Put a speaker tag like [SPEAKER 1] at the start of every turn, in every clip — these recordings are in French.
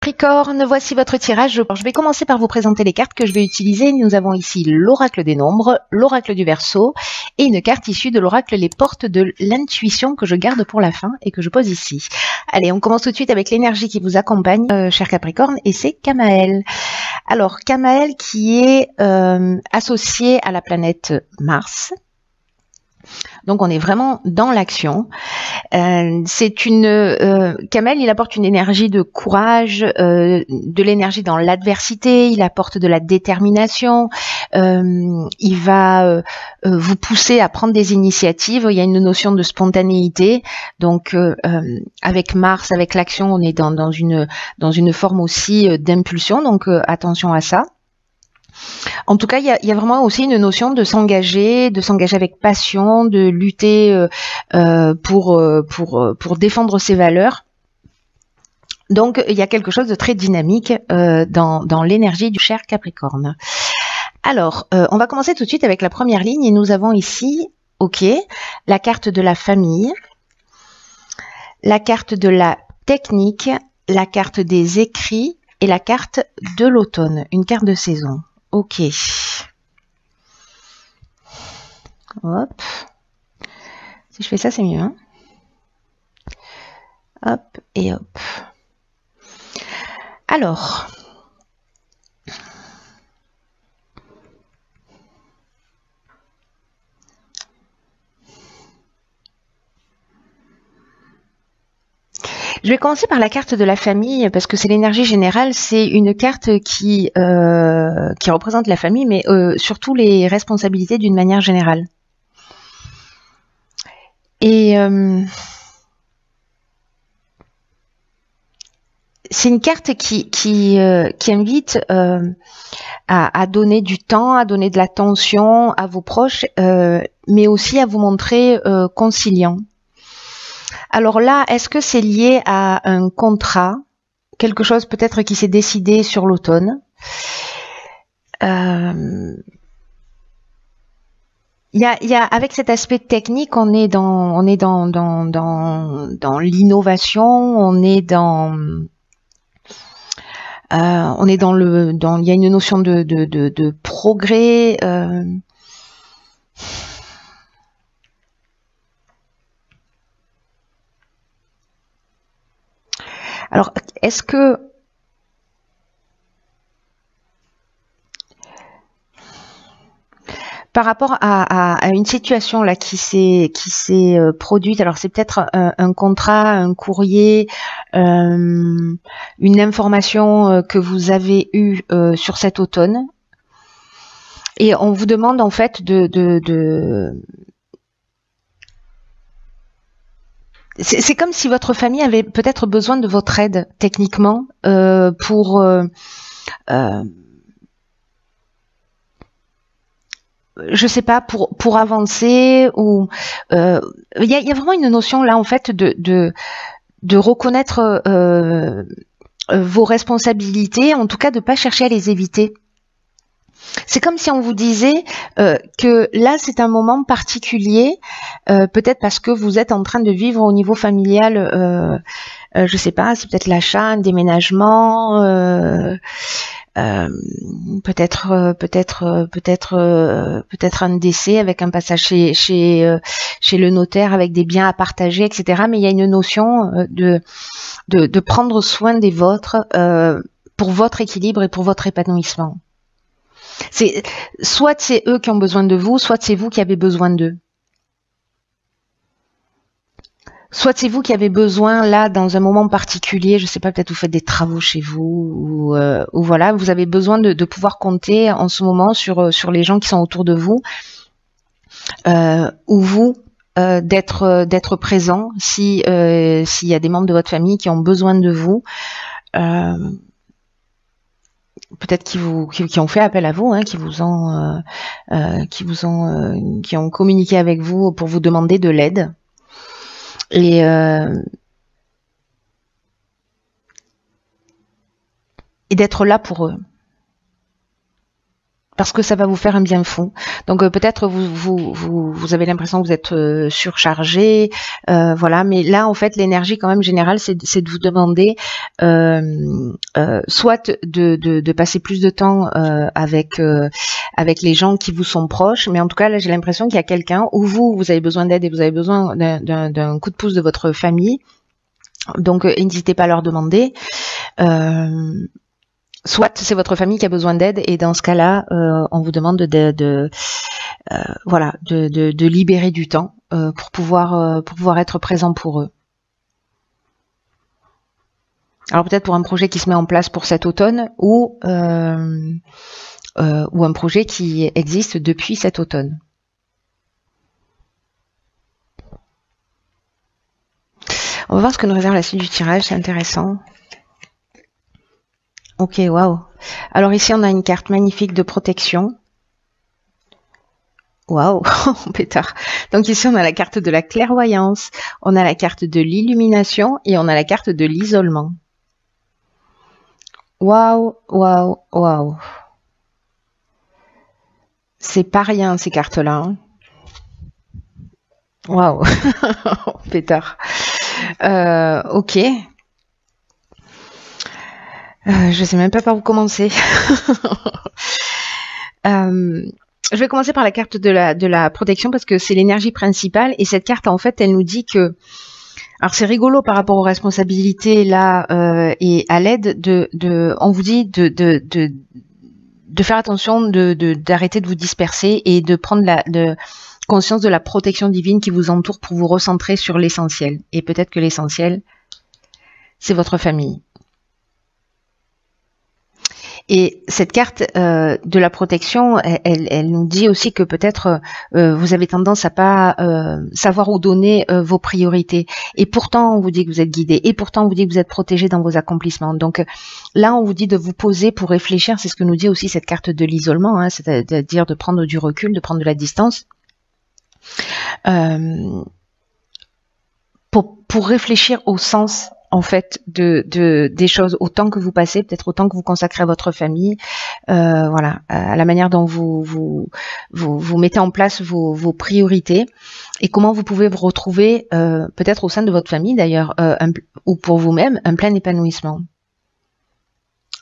[SPEAKER 1] Capricorne, voici votre tirage. Je vais commencer par vous présenter les cartes que je vais utiliser. Nous avons ici l'oracle des nombres, l'oracle du Verseau et une carte issue de l'oracle les portes de l'intuition que je garde pour la fin et que je pose ici. Allez, on commence tout de suite avec l'énergie qui vous accompagne, cher Capricorne, et c'est Camaël. Alors, Camaël qui est associé à la planète Mars. Donc on est vraiment dans l'action. C'est une Camaël, il apporte une énergie de courage, de l'énergie dans l'adversité, il apporte de la détermination, il va vous pousser à prendre des initiatives. Il y a une notion de spontanéité. Donc avec Mars, avec l'action, on est dans une forme aussi d'impulsion. Donc attention à ça. En tout cas, il y a vraiment aussi une notion de s'engager avec passion, de lutter pour défendre ses valeurs. Donc, il y a quelque chose de très dynamique dans l'énergie du cher Capricorne. Alors, on va commencer tout de suite avec la première ligne et nous avons ici, la carte de la famille, la carte de la technique, la carte des écrits et la carte de l'automne, une carte de saison. Ok. Hop. Si je fais ça, c'est mieux. Hein, hop et hop. Alors. Je vais commencer par la carte de la famille parce que c'est l'énergie générale. C'est une carte qui représente la famille, mais surtout les responsabilités d'une manière générale. Et c'est une carte qui invite à donner du temps, à donner de l'attention à vos proches, mais aussi à vous montrer conciliant. Alors là, est-ce que c'est lié à un contrat, quelque chose peut-être qui s'est décidé sur l'automne? Il y a avec cet aspect technique, on est dans l'innovation, il y a une notion de progrès. Alors, est-ce que par rapport à une situation là qui s'est produite, alors c'est peut-être un contrat, un courrier, une information que vous avez eue sur cet automne, et on vous demande en fait c'est comme si votre famille avait peut-être besoin de votre aide techniquement pour je sais pas, pour avancer, ou il y a vraiment une notion là en fait de reconnaître vos responsabilités, en tout cas de pas chercher à les éviter. C'est comme si on vous disait que là c'est un moment particulier, peut-être parce que vous êtes en train de vivre au niveau familial, je sais pas, c'est peut-être l'achat, un déménagement, peut-être un décès avec un passage chez le notaire avec des biens à partager, etc. Mais il y a une notion de prendre soin des vôtres pour votre équilibre et pour votre épanouissement. Soit c'est eux qui ont besoin de vous, soit c'est vous qui avez besoin d'eux. Soit c'est vous qui avez besoin, là, dans un moment particulier, je sais pas, peut-être vous faites des travaux chez vous, ou voilà, vous avez besoin de pouvoir compter en ce moment sur les gens qui sont autour de vous, ou vous, d'être présent s'il y a des membres de votre famille qui ont besoin de vous, peut-être qui ont fait appel à vous, hein, qui ont communiqué avec vous pour vous demander de l'aide. Et d'être là pour eux. parce que ça va vous faire un bien fou. Donc peut-être vous avez l'impression que vous êtes surchargé, voilà. Mais là, en fait, l'énergie quand même générale, c'est de vous demander soit de passer plus de temps avec les gens qui vous sont proches. Mais en tout cas, là, j'ai l'impression qu'il y a quelqu'un où vous avez besoin d'aide et vous avez besoin d'un coup de pouce de votre famille. Donc n'hésitez pas à leur demander. Soit c'est votre famille qui a besoin d'aide et dans ce cas-là, on vous demande voilà, de libérer du temps pour pouvoir être présent pour eux. Alors peut-être pour un projet qui se met en place pour cet automne ou un projet qui existe depuis cet automne. On va voir ce que nous réserve la suite du tirage, c'est intéressant. Ok, waouh. Alors ici, on a une carte magnifique de protection. Waouh, pétard. Donc ici, on a la carte de la clairvoyance, on a la carte de l'illumination et on a la carte de l'isolement. Waouh, waouh, waouh. C'est pas rien, ces cartes-là. Hein. Waouh, pétard. Ok. Je sais même pas par où commencer. Je vais commencer par la carte de la protection parce que c'est l'énergie principale et cette carte en fait elle nous dit que alors c'est rigolo par rapport aux responsabilités là et à l'aide on vous dit de faire attention d'arrêter de vous disperser et de prendre conscience de la protection divine qui vous entoure pour vous recentrer sur l'essentiel et peut-être que l'essentiel c'est votre famille. Et cette carte de la protection, elle nous dit aussi que peut-être vous avez tendance à pas savoir où donner vos priorités. Et pourtant, on vous dit que vous êtes guidé. Et pourtant, on vous dit que vous êtes protégé dans vos accomplissements. Donc là, on vous dit de vous poser pour réfléchir. C'est ce que nous dit aussi cette carte de l'isolement, hein, c'est-à-dire de prendre du recul, de prendre de la distance. Pour réfléchir au sens en fait des choses, autant que vous passez, peut-être autant que vous consacrez à votre famille, voilà, à la manière dont vous mettez en place vos priorités et comment vous pouvez vous retrouver peut-être au sein de votre famille d'ailleurs ou pour vous-même un plein épanouissement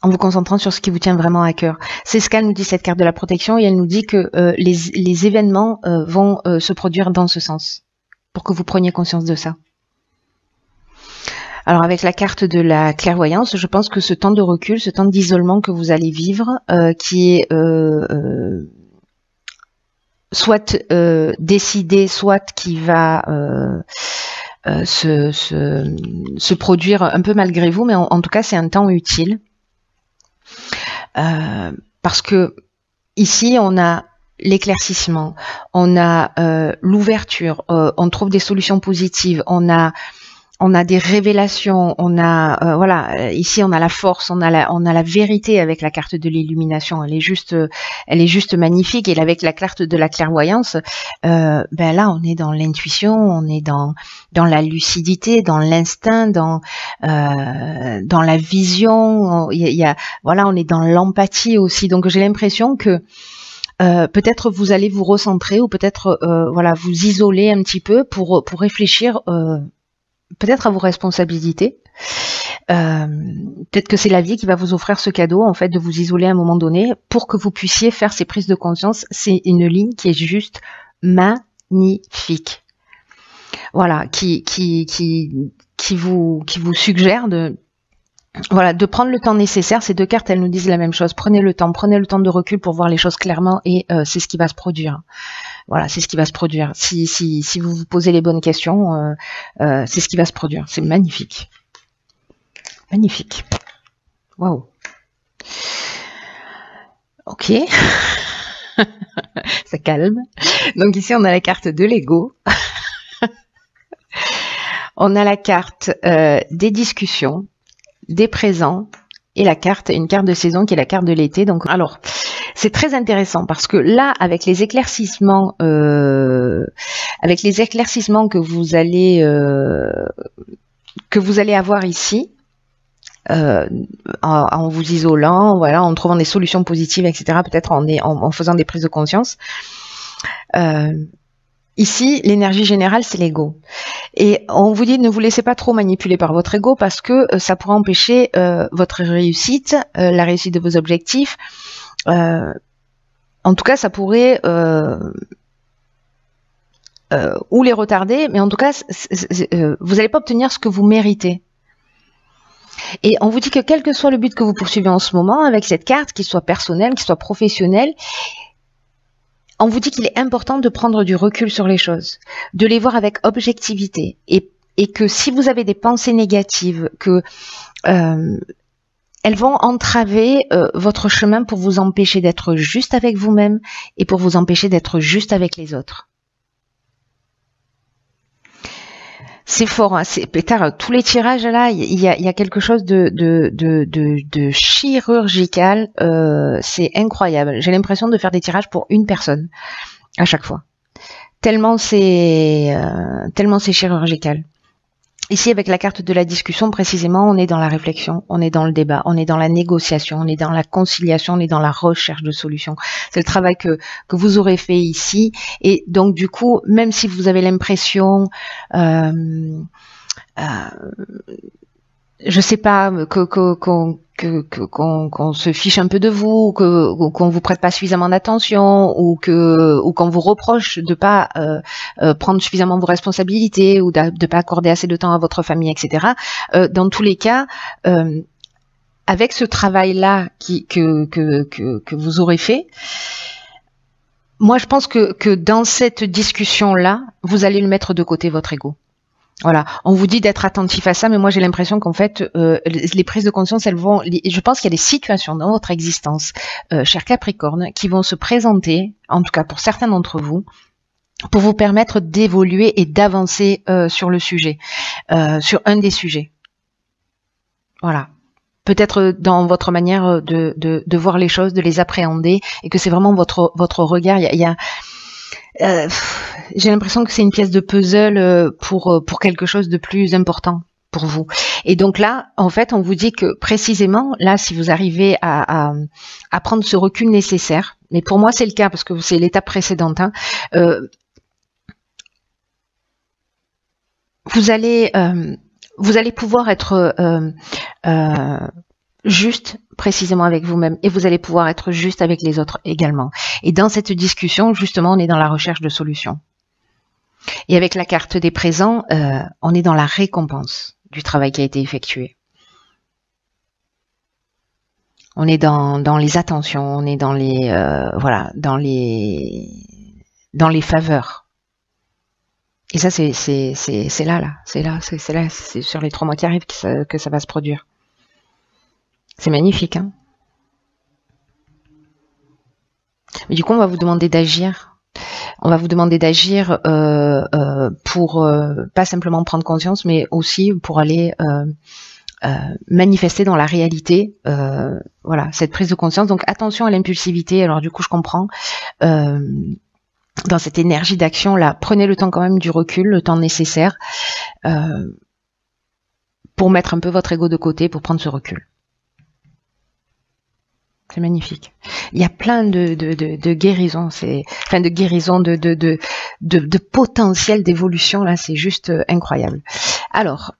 [SPEAKER 1] en vous concentrant sur ce qui vous tient vraiment à cœur. C'est ce qu'elle nous dit cette carte de la protection et elle nous dit que les événements vont se produire dans ce sens pour que vous preniez conscience de ça. Alors avec la carte de la clairvoyance, je pense que ce temps de recul, ce temps d'isolement que vous allez vivre, qui est soit décidé, soit qui va se produire un peu malgré vous, mais en tout cas c'est un temps utile. Parce que ici on a l'éclaircissement, on a l'ouverture, on trouve des solutions positives, on a des révélations, on a voilà, ici on a la force, on a la vérité avec la carte de l'illumination, elle est juste magnifique et avec la carte de la clairvoyance, ben là on est dans l'intuition, on est dans la lucidité, dans l'instinct, dans la vision, voilà, on est dans l'empathie aussi. Donc j'ai l'impression que peut-être vous allez vous recentrer ou peut-être voilà, vous isoler un petit peu pour réfléchir peut-être à vos responsabilités. Peut-être que c'est la vie qui va vous offrir ce cadeau, en fait, de vous isoler à un moment donné pour que vous puissiez faire ces prises de conscience. C'est une ligne qui est juste magnifique. Voilà, qui vous suggère de prendre le temps nécessaire. Ces deux cartes, elles nous disent la même chose. Prenez le temps de recul pour voir les choses clairement et c'est ce qui va se produire. Voilà, c'est ce qui va se produire. Si vous vous posez les bonnes questions, c'est ce qui va se produire. C'est magnifique. Magnifique. Waouh. Ok. Ça calme. Donc ici, on a la carte de l'ego. On a la carte des discussions, des présents et une carte de saison qui est la carte de l'été. Donc alors c'est très intéressant parce que là avec les éclaircissements que vous allez avoir ici, en vous isolant, voilà, en trouvant des solutions positives, etc. Peut-être en faisant des prises de conscience. Ici, l'énergie générale, c'est l'ego. Et on vous dit, ne vous laissez pas trop manipuler par votre ego parce que ça pourrait empêcher votre réussite, la réussite de vos objectifs. En tout cas, ça pourrait ou les retarder, mais en tout cas, vous n'allez pas obtenir ce que vous méritez. Et on vous dit que quel que soit le but que vous poursuivez en ce moment avec cette carte, qu'il soit personnel, qu'il soit professionnel, on vous dit qu'il est important de prendre du recul sur les choses, de les voir avec objectivité, et que si vous avez des pensées négatives, que elles vont entraver votre chemin pour vous empêcher d'être juste avec vous-même et pour vous empêcher d'être juste avec les autres. C'est fort, hein, c'est pétard. Tous les tirages là, il y a quelque chose de chirurgical. C'est incroyable. J'ai l'impression de faire des tirages pour une personne à chaque fois. Tellement c'est chirurgical. Ici, avec la carte de la discussion, précisément, on est dans la réflexion, on est dans le débat, on est dans la négociation, on est dans la conciliation, on est dans la recherche de solutions. C'est le travail que vous aurez fait ici. Et donc, du coup, même si vous avez l'impression, je sais pas, qu'on se fiche un peu de vous, qu'on vous prête pas suffisamment d'attention, ou qu'on vous reproche de pas prendre suffisamment vos responsabilités, ou de pas accorder assez de temps à votre famille, etc. Dans tous les cas, avec ce travail-là que vous aurez fait, moi je pense que dans cette discussion-là, vous allez le mettre de côté, votre ego. Voilà, on vous dit d'être attentif à ça, mais moi j'ai l'impression qu'en fait, les prises de conscience, elles vont. Je pense qu'il y a des situations dans votre existence, cher Capricorne, qui vont se présenter, en tout cas pour certains d'entre vous, pour vous permettre d'évoluer et d'avancer sur le sujet, sur un des sujets. Voilà. Peut-être dans votre manière de voir les choses, de les appréhender, et que c'est vraiment votre regard. J'ai l'impression que c'est une pièce de puzzle pour quelque chose de plus important pour vous. Et donc là, en fait, on vous dit que précisément, là, si vous arrivez à prendre ce recul nécessaire, mais pour moi c'est le cas parce que c'est l'étape précédente, hein, vous allez pouvoir être juste précisément avec vous-même, et vous allez pouvoir être juste avec les autres également. Et dans cette discussion, justement, on est dans la recherche de solutions. Et avec la carte des présents, on est dans la récompense du travail qui a été effectué. On est dans les attentions, on est dans les dans les faveurs. Et ça, c'est sur les 3 mois qui arrivent que ça va se produire. C'est magnifique, hein. Mais du coup, on va vous demander d'agir. On va vous demander d'agir pour pas simplement prendre conscience, mais aussi pour aller manifester dans la réalité, voilà, cette prise de conscience. Donc attention à l'impulsivité. Alors du coup, je comprends. Dans cette énergie d'action là, prenez le temps quand même du recul, le temps nécessaire pour mettre un peu votre ego de côté, pour prendre ce recul. C'est magnifique. Il y a plein de guérisons, de guérisons, de potentiel d'évolution là, c'est juste incroyable. Alors,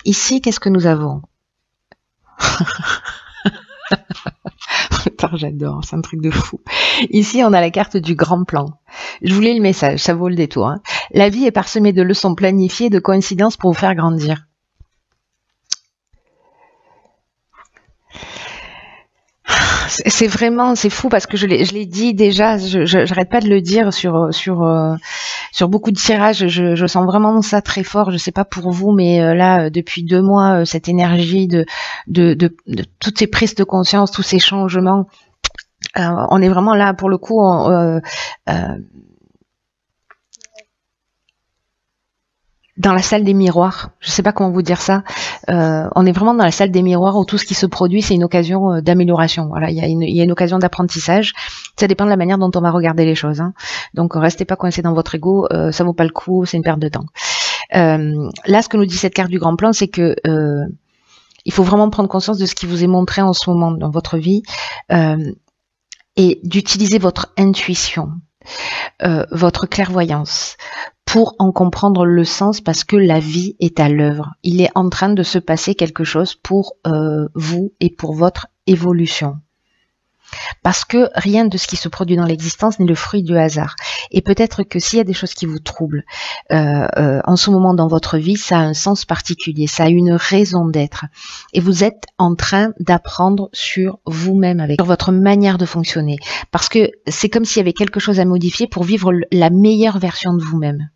[SPEAKER 1] ici, qu'est-ce que nous avons? Attends, j'adore, c'est un truc de fou. Ici, on a la carte du grand plan. Je vous lis le message, ça vaut le détour, hein. La vie est parsemée de leçons planifiées, de coïncidences pour vous faire grandir. C'est vraiment, c'est fou parce que je l'ai dit déjà, j'arrête pas de le dire sur beaucoup de tirages, je sens vraiment ça très fort. Je sais pas pour vous, mais là depuis 2 mois, cette énergie de toutes ces prises de conscience, tous ces changements, on est vraiment là pour le coup. Dans la salle des miroirs, je sais pas comment vous dire ça. On est vraiment dans la salle des miroirs où tout ce qui se produit, c'est une occasion d'amélioration. Voilà, il y a une occasion d'apprentissage. Ça dépend de la manière dont on va regarder les choses, hein. Donc restez pas coincé dans votre ego, ça vaut pas le coup, c'est une perte de temps. Là, ce que nous dit cette carte du grand plan, c'est que Il faut vraiment prendre conscience de ce qui vous est montré en ce moment dans votre vie et d'utiliser votre intuition, votre clairvoyance pour en comprendre le sens, parce que la vie est à l'œuvre. Il est en train de se passer quelque chose pour vous et pour votre évolution. Parce que rien de ce qui se produit dans l'existence n'est le fruit du hasard. Et peut-être que s'il y a des choses qui vous troublent en ce moment dans votre vie, ça a un sens particulier, ça a une raison d'être. Et vous êtes en train d'apprendre sur vous-même, sur votre manière de fonctionner. Parce que c'est comme s'il y avait quelque chose à modifier pour vivre la meilleure version de vous-même.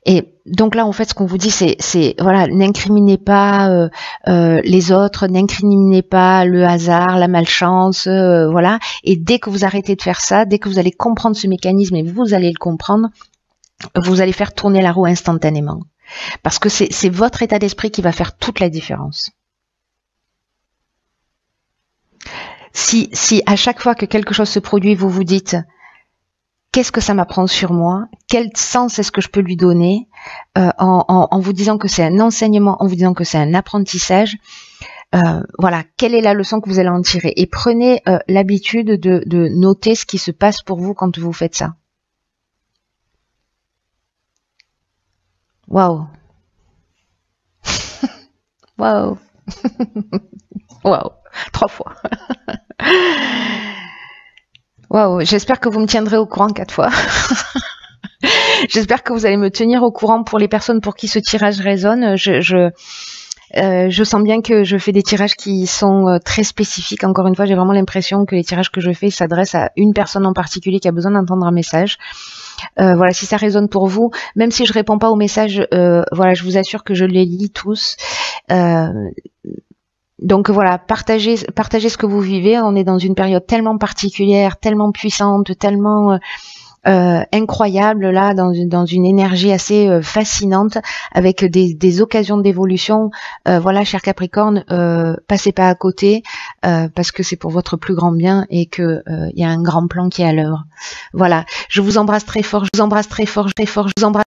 [SPEAKER 1] Et donc là, en fait, ce qu'on vous dit, c'est voilà, n'incriminez pas les autres, n'incriminez pas le hasard, la malchance, voilà. Et dès que vous arrêtez de faire ça, dès que vous allez comprendre ce mécanisme, et vous allez le comprendre, vous allez faire tourner la roue instantanément. Parce que c'est votre état d'esprit qui va faire toute la différence. Si à chaque fois que quelque chose se produit, vous vous dites: qu'est-ce que ça m'apprend sur moi? Quel sens est-ce que je peux lui donner? En vous disant que c'est un enseignement, en vous disant que c'est un apprentissage. Voilà, quelle est la leçon que vous allez en tirer? Et prenez l'habitude de noter ce qui se passe pour vous quand vous faites ça. Waouh! Waouh! Waouh! 3 fois. Waouh, j'espère que vous me tiendrez au courant 4 fois. J'espère que vous allez me tenir au courant pour les personnes pour qui ce tirage résonne. Je sens bien que je fais des tirages qui sont très spécifiques. Encore une fois, j'ai vraiment l'impression que les tirages que je fais s'adressent à une personne en particulier qui a besoin d'entendre un message. Voilà, si ça résonne pour vous, même si je réponds pas aux messages, voilà, je vous assure que je les lis tous. Donc voilà, partagez ce que vous vivez. On est dans une période tellement particulière, tellement puissante, tellement incroyable là, dans une énergie assez fascinante, avec des occasions d'évolution. Voilà, cher Capricorne, passez pas à côté, parce que c'est pour votre plus grand bien et que il y a un grand plan qui est à l'œuvre. Voilà, je vous embrasse très fort, je vous embrasse très fort, je vous embrasse.